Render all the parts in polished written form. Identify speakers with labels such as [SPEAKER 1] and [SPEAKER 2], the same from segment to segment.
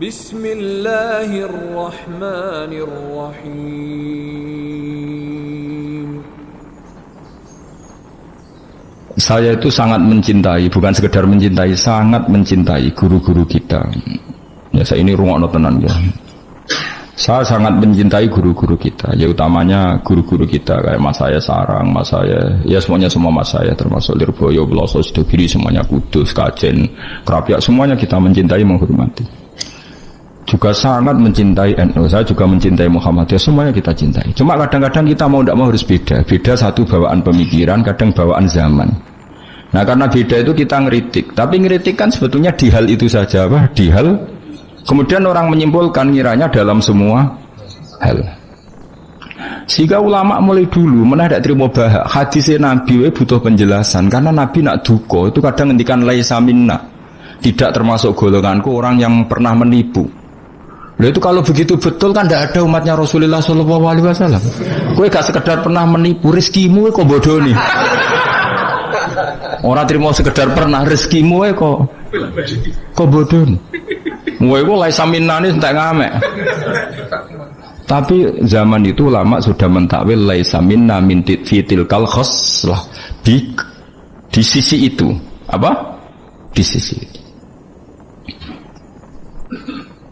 [SPEAKER 1] Bismillahirrahmanirrahim.
[SPEAKER 2] Saya itu sangat mencintai, bukan sekedar mencintai, sangat mencintai guru-guru kita. Ya, saya ini rungokno tenan ya. Saya sangat mencintai guru-guru kita, ya utamanya guru-guru kita kayak mas saya Sarang, mas saya, ya semuanya semua mas saya termasuk Lirboyo, Bloso, Sidogiri, semuanya Kudus, Kajen, Krapyak, semuanya kita mencintai, menghormati. Juga sangat mencintai NU, saya juga mencintai Muhammadiyah, semuanya kita cintai. Cuma kadang-kadang kita mau tidak mau harus beda. Beda satu bawaan pemikiran, kadang bawaan zaman. Nah karena beda itu kita ngeritik, tapi ngeritik kan sebetulnya di hal itu saja, apa? Di hal. Kemudian orang menyimpulkan ngiranya dalam semua hal. Sehingga ulama mulai dulu mana tidak terima bahak hadisnya Nabi butuh penjelasan karena Nabi nak duko itu kadang ngendikan laisa minna, tidak termasuk golonganku orang yang pernah menipu. Loh itu kalau begitu betul kan tidak ada umatnya Rasulullah SAW. Kowe gak sekedar pernah menipu, rezekimu kok bodoh nih. Orang terima sekedar pernah, rezekimu kok bodoh nih. Kowe iku laisa minnane entek ngamek. Tapi zaman itu ulama sudah mentakwil laisa minna min fitil kal khoslah di sisi itu. Apa? Di sisi itu.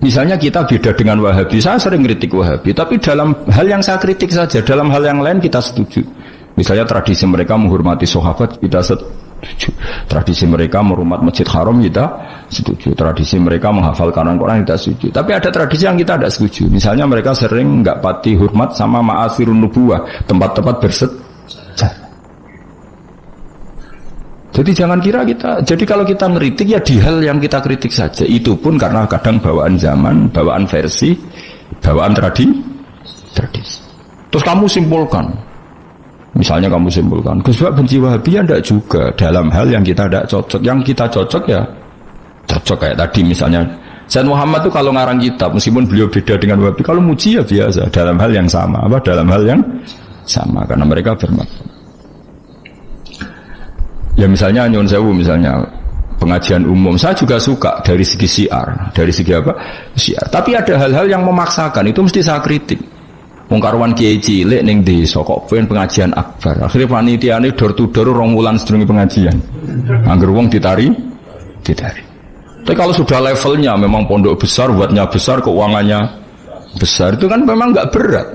[SPEAKER 2] Misalnya kita beda dengan Wahabi, saya sering kritik Wahabi, tapi dalam hal yang saya kritik saja, dalam hal yang lain kita setuju. Misalnya tradisi mereka menghormati sahabat, kita setuju. Tradisi mereka merumah Masjid Haram, kita setuju. Tradisi mereka menghafal Quran, kita setuju. Tapi ada tradisi yang kita tidak setuju. Misalnya mereka sering nggak pati hormat sama ma'asirun nubuwah, tempat-tempat bersejarah. Jadi jangan kira kita, jadi kalau kita ngeritik ya di hal yang kita kritik saja. Itu pun karena kadang bawaan zaman, bawaan versi, bawaan tradisi. Terus kamu simpulkan, misalnya kamu simpulkan, sebab benci Wahabi ya tidak juga dalam hal yang kita tidak cocok. Yang kita cocok ya cocok kayak tadi misalnya Sayyid Muhammad itu kalau ngarang kitab, meskipun beliau beda dengan Wahabi, kalau muji ya biasa dalam hal yang sama, apa dalam hal yang sama karena mereka bermakna. Ya misalnya nyuwun sewu, misalnya pengajian umum, saya juga suka dari segi syiar, dari segi apa? Syiar. Tapi ada hal-hal yang memaksakan, itu mesti saya kritik. Wong karwan kiai cilik ning desa kok pengajian akbar. Akhirnya panitiane door to door 2 wulan sedurunge pengajian. Angger wong ditari. Tapi kalau sudah levelnya memang pondok besar, buatnya besar, keuangannya besar, itu kan memang enggak berat.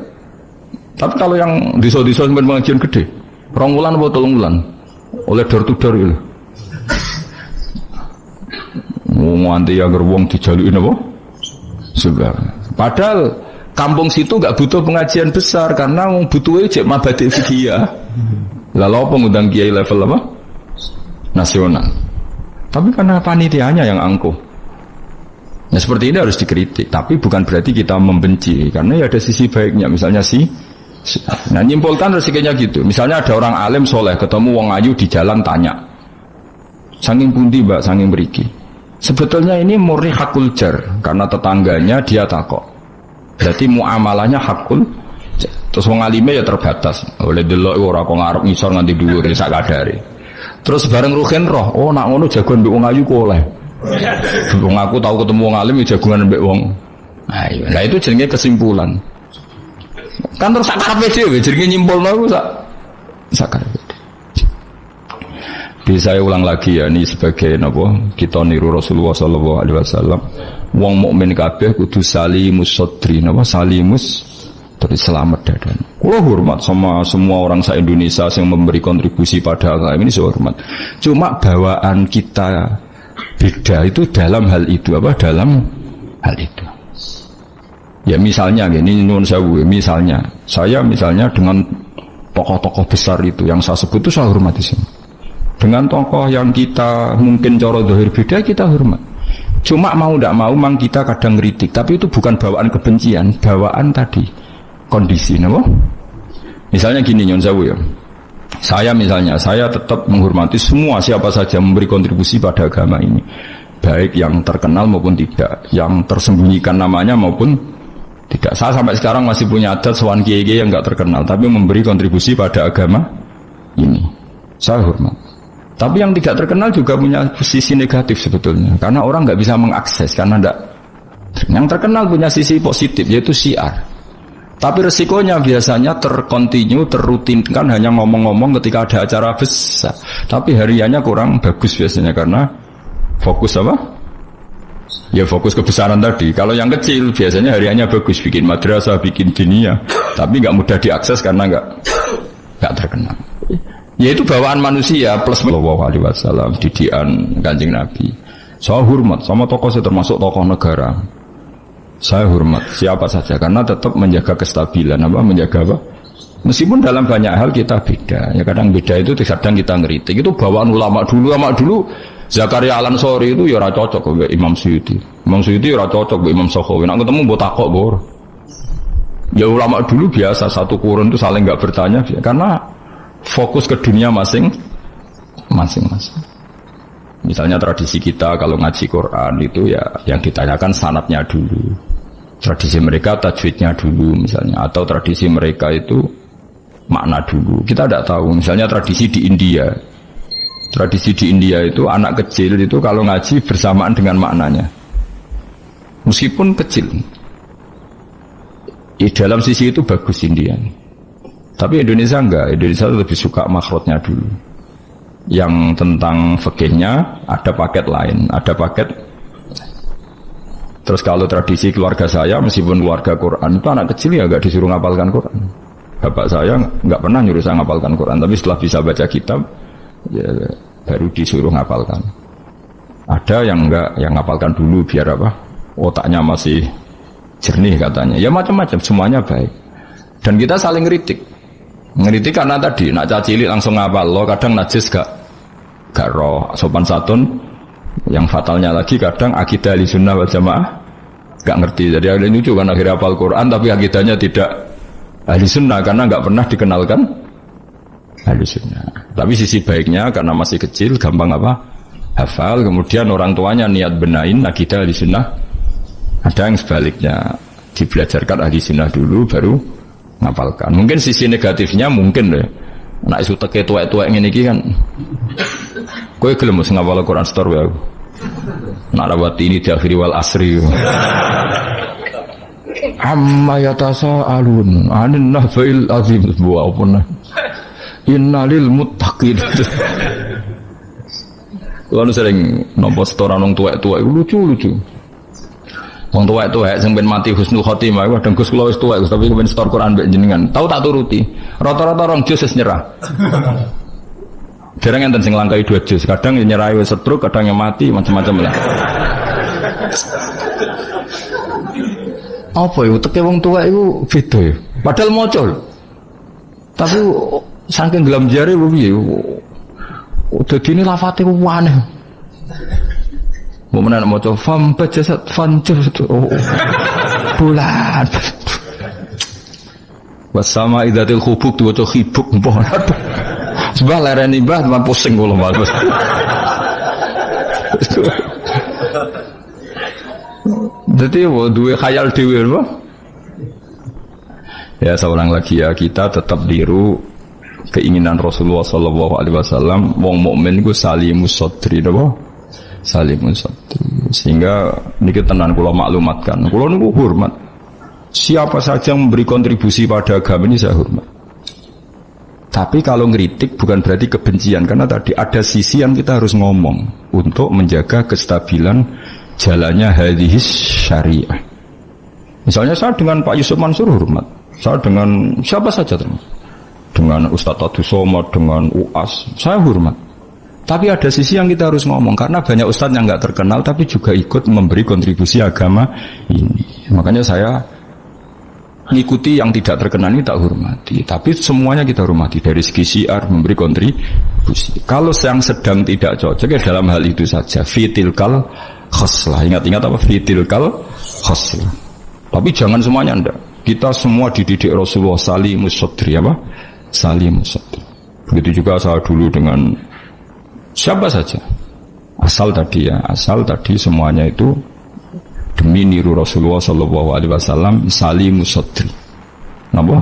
[SPEAKER 2] Tapi kalau yang desa-desa pengajian gede, 2 wulan atau 3 wulan oleh door to door itu. Nganti agar wong dijalukin apa? Sebab. Padahal kampung situ enggak butuh pengajian besar karena wong butuhe cek mabadi fikih. Lalu apa ngundang kiai level apa? Nasional. Tapi karena panitianya yang angkuh. Nah seperti ini harus dikritik, tapi bukan berarti kita membenci karena ya ada sisi baiknya, misalnya nah nyimpulkan resikonya gitu. Misalnya ada orang alim soleh ketemu wong ayu di jalan tanya, saking pundi mbak, saking beriki. Sebetulnya ini murni hakul jar karena tetangganya dia takok. Berarti muamalahnya hakul jar. Terus wong alime ya terbatas. Oleh delok ora kok ngarep ngisor nganti dhuwur sak kadare. Terus bareng ruhin roh, oh nak ngono jagoan mbek wong ayu kok oleh. Wong aku tahu ketemu wong alim ya jagongan mbek wong ayu. Lah itu jenenge kesimpulan. Kan terus sakarepe dhewe jenenge nyimpulno iku sakarepe. Bisa saya ulang lagi ya, ini sebagai napa kita niru Rasulullah sallallahu alaihi wasallam. Wong mukmin kabeh kudu salimus sadri, napa salimus terus selamat dadan. Kula hormat sama semua orang se-Indonesia yang memberi kontribusi pada agama ini, saya hormat. Cuma bawaan kita beda itu dalam hal itu, apa dalam hal itu. Ya misalnya gini, nyuwun sewu, misalnya saya dengan tokoh-tokoh besar itu yang saya sebut itu saya hormati semua. Dengan tokoh yang kita mungkin cara zahir beda kita hormat. Cuma mau tidak mau memang kita kadang ngeritik, tapi itu bukan bawaan kebencian, bawaan tadi kondisi, napa? Misalnya gini nyuwun sewu ya. Saya tetap menghormati semua siapa saja memberi kontribusi pada agama ini. Baik yang terkenal maupun tidak, yang tersembunyikan namanya maupun tidak. Saya sampai sekarang masih punya adat sowan kiai-kiai yang enggak terkenal tapi memberi kontribusi pada agama ini. Saya hormat. Tapi yang tidak terkenal juga punya sisi negatif sebetulnya. Karena orang enggak bisa mengakses karena enggak Yang terkenal punya sisi positif yaitu syiar. Tapi resikonya biasanya terkontinu, terrutinkan hanya ngomong-ngomong ketika ada acara besar. Tapi hariannya kurang bagus biasanya karena fokus apa? Ya fokus kebesaran tadi. Kalau yang kecil biasanya hariannya bagus, bikin madrasah, bikin dinia, tapi nggak mudah diakses karena nggak terkenal. Yaitu bawaan manusia plus Sallallahu Alaihi Wasallam, didikan Kanjeng Nabi. Saya hormat sama tokoh saya termasuk tokoh negara. Saya hormat siapa saja karena tetap menjaga kestabilan menjaga apa? Meskipun dalam banyak hal kita beda. Ya kadang beda itu kadang kita ngeritik. Itu bawaan ulama dulu Zakaria Al-Ansori itu ya ora cocok ke Imam Suyuti. Imam Suyuti ora cocok ke Imam Sakhawi. Nek ketemu mbok takok bor. Ya ulama dulu biasa satu kurun itu saling enggak bertanya karena fokus ke dunia masing-masing. Misalnya tradisi kita kalau ngaji Quran itu ya yang ditanyakan sanadnya dulu. Tradisi mereka tajwidnya dulu misalnya, atau tradisi mereka itu makna dulu. Kita tidak tahu. Misalnya tradisi di India. Tradisi di India itu anak kecil itu kalau ngaji bersamaan dengan maknanya. Meskipun kecil. Dalam sisi itu bagus India. Tapi Indonesia enggak. Indonesia lebih suka makhrajnya dulu. Yang tentang fikihnya ada paket lain, ada paket. Terus kalau tradisi keluarga saya, meskipun keluarga Quran itu anak kecil ya enggak disuruh ngapalkan Quran. Bapak saya enggak pernah nyuruh saya ngapalkan Quran, tapi setelah bisa baca kitab ya baru disuruh ngapalkan. Ada yang enggak, yang ngapalkan dulu biar apa? Otaknya masih jernih katanya. Ya macam-macam, semuanya baik. Dan kita saling ngeritik. Ngeritik karena tadi nak cacili langsung ngapal lo, kadang najis gak roh sopan santun. Yang fatalnya lagi kadang akidah Ahlussunnah wal Jamaah gak ngerti. Jadi ada lucu kan akhirnya hafal Quran tapi akidahnya tidak Ahlussunnah karena gak pernah dikenalkan Ahlussunnah. Tapi sisi baiknya karena masih kecil gampang apa? Hafal, kemudian orang tuanya niat benain akidah Ahlussunnah. Ada yang sebaliknya dibelajarkan Ahlussunnah dulu baru ngapalkan. Mungkin sisi negatifnya mungkin deh. Nak isu teke tuwek-tuwek ngene iki kan. Kowe gelem mesti ngapal Quran setor wae. Nak rawat ini diakhiri wal asri. Amma yatasaalun anin nahfil azim buah apa. Innalil muttaqin. Kuwi sering nampa setoran wong tuwek-tuwek lucu-lucu. Wong tuwek-tuwek sing ben mati husnul khotimah kadang Gus kula wis tuwek tapi ben setor Quran mbek jenengan. Tahu tak turuti. Rata-rata rong juz wis nyerah. Dereng enten sing langkai 2 juz, kadang nyerah wis setruk, kadang yang mati macam-macam lah. Apa ya teke wong tuwek iku beda ya. Padahal maca. Tapi saking gelam jare piye. Dadine lafate ku aneh. Mau menarik moco fam bajasat fancur bulan bersama idatil khubuk tuh khibuk mbah sebab lereni mbah teman pusing kalau bagus. Jadi dua khayal dewi apa? Ya seorang lagi ya kita tetap tiru keinginan Rasulullah Sallallahu Alaihi Wasallam. Wong mukmin ku salimus sadri, apa? Salimus sadri. Sehingga niki tenan kula maklumatkan. Kula niku hormat. Siapa saja yang memberi kontribusi pada agama ini saya hormat. Tapi kalau ngeritik bukan berarti kebencian karena tadi ada sisi yang kita harus ngomong untuk menjaga kestabilan jalannya hadis syariah. Misalnya saya dengan Pak Yusuf Mansur hormat. Saya dengan siapa saja dengan Ustadz Abdul Somad, dengan UAS, saya hormat. Tapi ada sisi yang kita harus ngomong karena banyak ustadz yang nggak terkenal tapi juga ikut memberi kontribusi agama ini. Makanya saya mengikuti yang tidak terkenal ini tak hormati. Tapi semuanya kita hormati dari segi syiar memberi kontribusi. Kalau yang sedang tidak cocok ya dalam hal itu saja. Fitilkal khoslah. Ingat-ingat apa? Fitilkal khoslah. Tapi jangan semuanya enggak. Kita semua dididik Rasulullah salimus sadri apa? Salimus sadri. Begitu juga saya dulu dengan siapa saja. Asal tadi semuanya itu demi niru Rasulullah Sallallahu Alaihi Wasallam salimus sadri. Napa?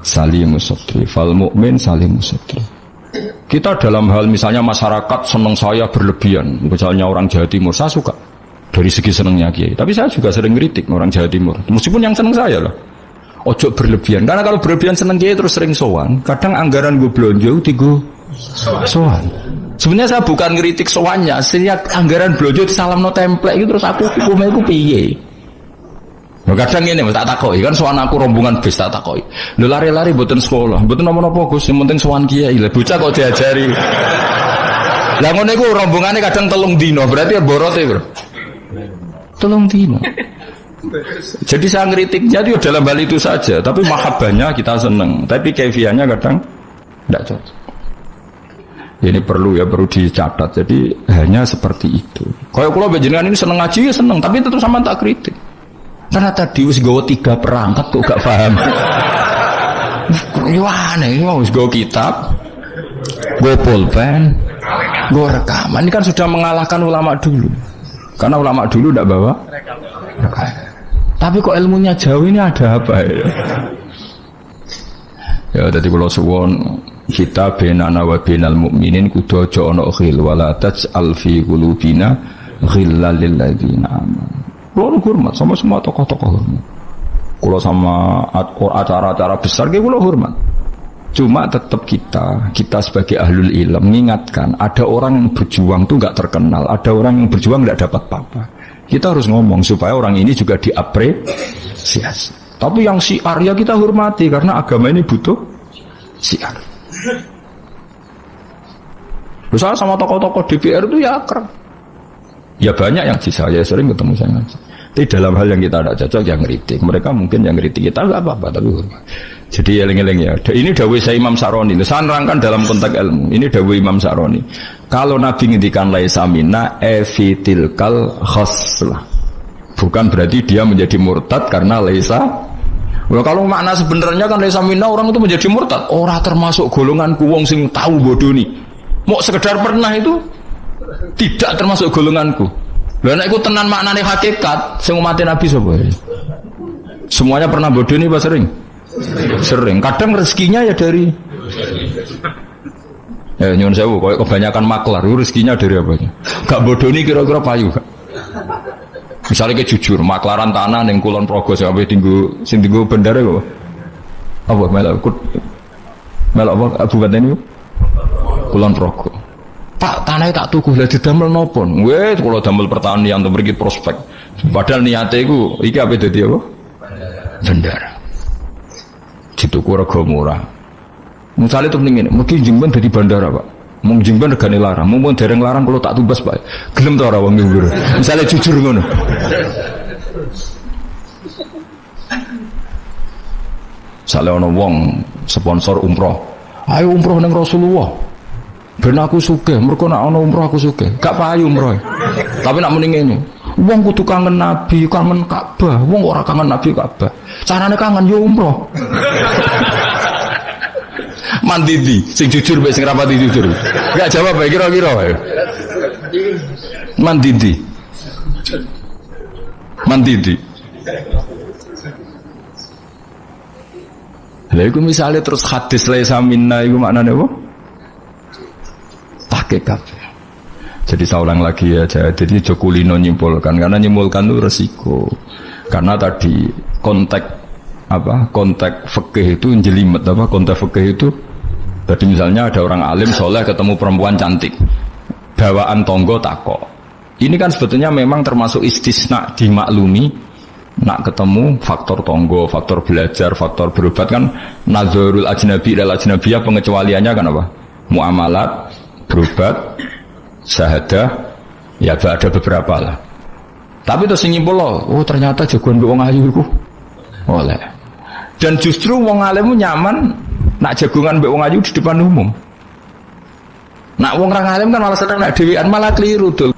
[SPEAKER 2] Salimus sadri. Fal mukmin salimus sadri. Kita dalam hal misalnya masyarakat senang saya berlebihan. Misalnya orang Jawa Timur saya suka. Dari segi senengnya Kiai. Tapi saya juga sering kritik orang Jawa Timur. Meskipun yang seneng saya loh. Ojo berlebihan. Karena kalau berlebihan seneng Kiai terus sering sowan. Kadang anggaran gue belanja tigo sowan. Sebenarnya saya bukan ngeritik sowannya. Setiap anggaran belanja disalamno template itu terus aku hukumnya aku piye. Nah, kadang ini tak takoi kan sowan aku rombongan bis tak takoi. Lho lari-lari mboten sekolah, mboten napa-napa Gus, yang penting sowan Kiai. Lah bocah kok diajari. Lah ngono iku rombongane kadang 3 dino, berarti ya borote, Bro. 3 dino. Jadi saya ngeritiknya itu dalam hal itu saja, tapi mahabbahnya kita seneng, tapi kaifiahnya kadang tidak cocok. Ini perlu dicatat. Jadi hanya seperti itu. Kalau panjenengan ini seneng ngaji ya seneng, tapi tetap sama tak kritik. Karena tadi wis gawa 3 perangkat kok gak paham. Yo aneh, wis gawa kitab, gawa pulpen, gawa rekaman. Ini kan sudah mengalahkan ulama dulu. Karena ulama dulu tidak bawa rekaman. Tapi kok ilmunya jauh ini ada apa ya? Ya tadi kalau suwon kita benana wa benal mukminin kudu aja ana khil wala taj'al fi qulubina ghillal lil ladzina amanu. Kulo hormat sama semua tokoh-tokoh hormat. Kulo sama acara-acara besar kulo hormat. Cuma tetap kita sebagai ahlul ilm mengingatkan ada orang yang berjuang tuh nggak terkenal, ada orang yang berjuang nggak dapat apa-apa. Kita harus ngomong supaya orang ini juga diapresiasi. Tapi yang syiar ya kita hormati karena agama ini butuh syiar. Misalnya sama tokoh-tokoh DPR itu ya akrab. Ya banyak yang saya sering ketemu saya ngaji. Tapi dalam hal yang kita tidak cocok yang ngeritik. Mereka mungkin yang ngeritik kita nggak apa-apa tapi hormat. Jadi eling-eling ya. Ini dawuh saya Imam Saroni. Saya nerangkan dalam konteks ilmu. Ini dawuh Imam Saroni. Kalau Nabi ngendikan laisa minna efitilkal khoslah. Bukan berarti dia menjadi murtad karena laisa. Kalau makna sebenarnya kan laisa minna orang itu menjadi murtad. Orang termasuk golonganku wong sing tahu bodoh nih. Mau sekedar pernah itu tidak termasuk golonganku. Lah nek iku tenan maknane hakikat sing umat Nabi sapa? Semuanya pernah bodoh nih Pak sering? Sering. Kadang rezekinya ya dari nyuwun sewu koyo kebanyakan maklar rezekinya dari apa? Gak bodoh nih kira-kira payu gak? Misalnya kayak jujur, maklaran tanah ning Kulon Progo sampai sing tinggu bendara kok. Apa melok apa kabupaten itu? Kulon Progo. Pak tanahnya tak tuku lah didamel napa? Wes kula damel pertanian untuk mriki prospek. Padahal niate iku iki ape dadi apa? Bendara. Dituku rega murah. Misale tuh ngene, mungkin jengben dadi bandara, Pak. Mung jengben regane larang, mumpun dereng larang kalau tak tumbas, Pak. Gelem ta ora wong nggur. Misale jujur ngono. Sale ana wong sponsor umroh. Ayo umroh ning Rasulullah. Ben aku sugih, mergo nek ana umroh aku sugih. Gak payu umroh. Tapi nek muni ngene, wong kudu kangen Nabi, kangen Ka'bah. Wong ora kangen Nabi Ka'bah. Carane kangen yo umroh. Mandidi, sing jujur mbek sing rapati jujur. Gak jawab bae kira-kira wae. Mandidi. Lha iku misale terus hadis laisa minna iku maknane apa? Hakikat. Jadi saya ulang lagi ya, jadi Jokulino nyimpulkan karena nyimpulkan itu resiko. Karena tadi konteks fikih itu jelimet apa? Konteks fikih itu tadi misalnya ada orang alim soleh ketemu perempuan cantik, bawaan tonggo takok. Ini kan sebetulnya memang termasuk istisna dimaklumi. Nak ketemu faktor tonggo, faktor belajar, faktor berobat kan nazarul ajnabi dan ajnabiyah pengecualiannya kan apa? Muamalat, berobat, syahadah, ya ada beberapa lah. Tapi terus nyimpul loh, oh ternyata jagoan wong ayu iku oleh. Dan justru wong alim nyaman nak jagongan mbek wong ayu di depan umum. Nak wong ra alim kan malah seneng nak dhewean malah keliru dul.